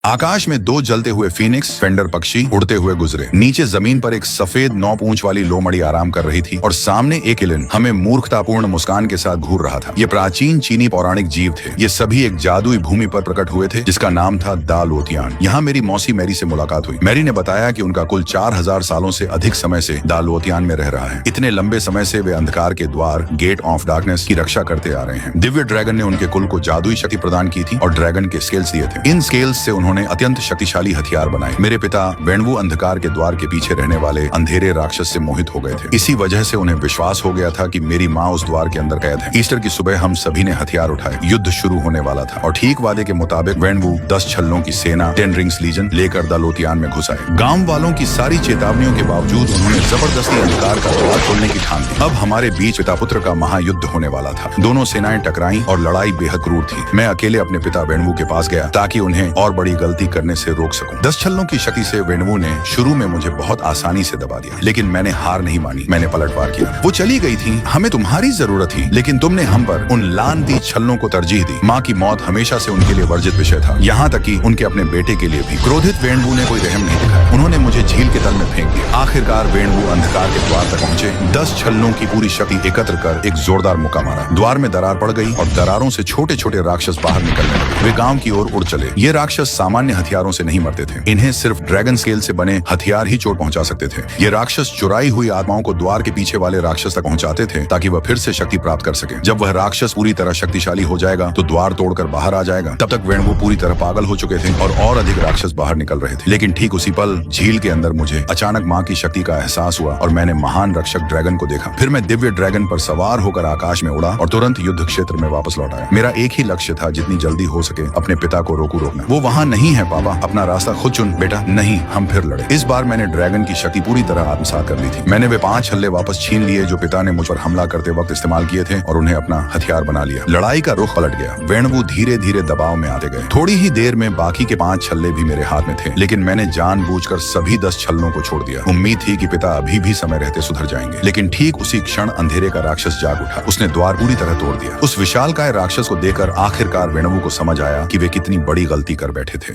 आकाश में दो जलते हुए फीनिक्स फेंडर पक्षी उड़ते हुए गुजरे। नीचे जमीन पर एक सफेद 9 पूंछ वाली लोमड़ी आराम कर रही थी और सामने एक इलिन हमें मूर्खतापूर्ण मुस्कान के साथ घूर रहा था। ये प्राचीन चीनी पौराणिक जीव थे। ये सभी एक जादुई भूमि पर प्रकट हुए थे जिसका नाम था दा लोतियान। यहाँ मेरी मौसी मैरी से मुलाकात हुई। मैरी ने बताया कि उनका कुल 4000 सालों से अधिक समय से दा लोतियान में रह रहा है। इतने लंबे समय से वे अंधकार के द्वार गेट ऑफ डार्कनेस की रक्षा करते आ रहे हैं। दिव्य ड्रैगन ने उनके कुल को जादुई शक्ति प्रदान की थी और ड्रैगन के स्केल्स दिए थे। इन स्केल्स से उन्होंने अत्यंत शक्तिशाली हथियार बनाए। मेरे पिता वेणवु अंधकार के द्वार के पीछे रहने वाले अंधेरे राक्षस से मोहित हो गए थे। इसी वजह से उन्हें विश्वास हो गया था कि मेरी माँ उस द्वार के अंदर कैद है। ईस्टर की सुबह हम सभी ने हथियार उठाए। युद्ध शुरू होने वाला था और ठीक वादे के मुताबिक वेणवु 10 छल्लों की सेना 10 रिंग्स लीजन लेकर दा लोतियान में घुस आए। गांव वालों की सारी चेतावनियों के बावजूद उन्होंने जबरदस्ती अंधकार का द्वार खोलने की ठान ली। अब हमारे बीच पिता पुत्र का महायुद्ध होने वाला था। दोनों सेनाएं टकराईं और लड़ाई बेहद क्रूर थी। मैं अकेले अपने पिता वेणवु के पास गया ताकि उन्हें और बड़ी गलती करने से रोक सकूं। 10 छल्लों की शक्ति से वेणवु ने शुरू में मुझे बहुत आसानी से दबा दिया, लेकिन मैंने हार नहीं मानी। मैंने पलटवार किया। वो चली गई थी, हमें तुम्हारी जरूरत थी, लेकिन तुमने हम पर उन लानती छल्लों को तरजीह दी। माँ की मौत हमेशा से उनके लिए वर्जित विषय था, यहाँ तक कि उनके अपने बेटे के लिए भी। क्रोधित वेणवु ने कोई रहम नहीं दिखाया। उन्होंने मुझे झील के तल में फेंक दिया। आखिरकार वेणवु अंधकार के द्वार तक पहुंचे। 10 छल्लों की पूरी शक्ति एकत्र कर एक जोरदार मुक्का मारा। द्वार में दरार पड़ गई और दरारों से छोटे छोटे राक्षस बाहर निकलने लगे। वे गांव की ओर उड़ चले। ये राक्षस सामान्य हथियारों से नहीं मरते थे। इन्हें सिर्फ ड्रैगन स्केल से बने हथियार ही चोट पहुंचा सकते थे। ये राक्षस चुराई हुई आत्माओं को द्वार के पीछे वाले राक्षस तक पहुंचाते थे ताकि वह फिर से शक्ति प्राप्त कर सके। जब वह राक्षस पूरी तरह शक्तिशाली हो जाएगा तो द्वार तोड़कर बाहर आ जाएगा। तब तक वेणवु पूरी तरह पागल हो चुके थे और अधिक राक्षस बाहर निकल रहे थे। लेकिन ठीक उसी पल झील के अंदर मुझे अचानक माँ की शक्ति का एहसास हुआ और मैंने महान रक्षक ड्रैगन को देखा। फिर मैं दिव्य ड्रैगन पर सवार होकर आकाश में उड़ा और तुरंत युद्ध क्षेत्र में वापस लौट आया। मेरा एक ही लक्ष्य था, जितनी जल्दी हो सके अपने पिता को रोकना। वो वहाँ नहीं है पापा, अपना रास्ता खुद चुन बेटा। नहीं, हम फिर लड़े। इस बार मैंने ड्रैगन की शक्ति पूरी तरह आत्मसात कर ली थी। मैंने वे 5 छल्ले वापस छीन लिए जो पिता ने मुझ पर हमला करते वक्त इस्तेमाल किए थे और उन्हें अपना हथियार बना लिया। लड़ाई का रुख पलट गया। वेणवु धीरे धीरे दबाव में आते गए। थोड़ी ही देर में बाकी के 5 छल्ले भी मेरे हाथ में थे, लेकिन मैंने जानबूझकर सभी 10 छल्लों को छोड़ दिया। उम्मीद थी कि पिता अभी भी समय रहते सुधर जाएंगे, लेकिन ठीक उसी क्षण अंधेरे का राक्षस जाग उठा। उसने द्वार पूरी तरह तोड़ दिया। उस विशालकाय राक्षस को देखकर आखिरकार वेणवु को समझ आया कि वे कितनी बड़ी गलती कर बैठे थे।